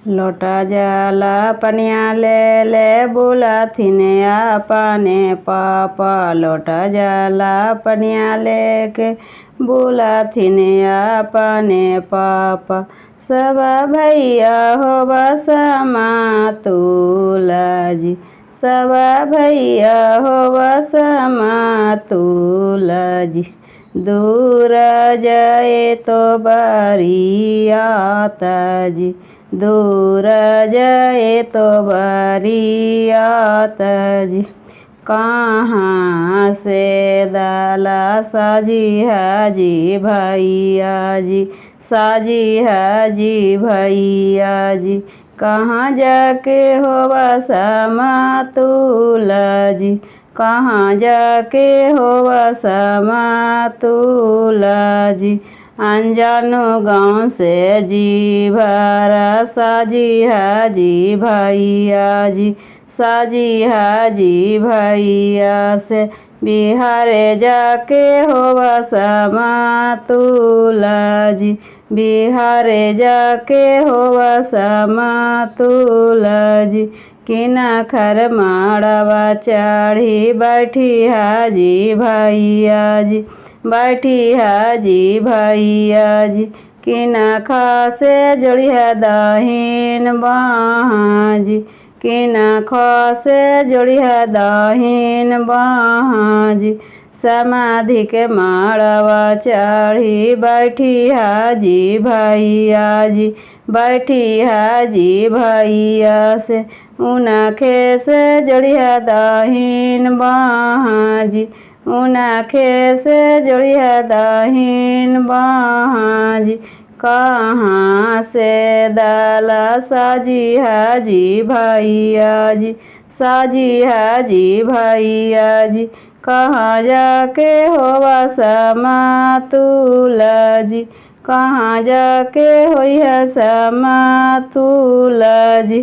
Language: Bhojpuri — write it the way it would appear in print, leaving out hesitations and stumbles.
लोटा जाला पनिया ले ले बुलाथिन आपने पापा। लोटा जाला पनिया लेके बुलाथिन आपने पापा। सब भैया हो बसमा तुला जी। सब भैया हो बसमा तुला जी। दूर जाए तो बरियाता जी। दूर जाए तो बरियाता जी। कहाँ से दाला साजी हाजी भैया जी। साजी हाजी भैया जी। कहाँ जाके हो बसमा तुला जी। कहाँ जाके हो बसमा तुला जी। अनजानो गाँव से जी भरा साजी हाजी भैया जी। साजी हाजी भैया से बिहारे जाके हो बसमा तुला जी। बिहारे जाके हो बसमा तुला जी। किना खर माड़वा चढ़ी बैठी हाजी भैया जी। बैठी हाजी भैया जी। किना खासे जोड़िया दाहिन बाहाँ जी। किना खासे जोड़िया दाहिन बाहाँ जी। समाधि के माड़वा चढ़ी बैठी हाजी भैया जी। बैठी हाजी भैया से उनखे से जोड़िया दाहिन बाहाँ जी। उनखे से जोड़िया दाहिन बाहाँ जी। कहाँ से दाला साजी हाजी भैया जी। साजी हाजी भैया जी। कहाँ जाके हो बसमा तुला जी। कहाँ जाके होई है समा तुला जी।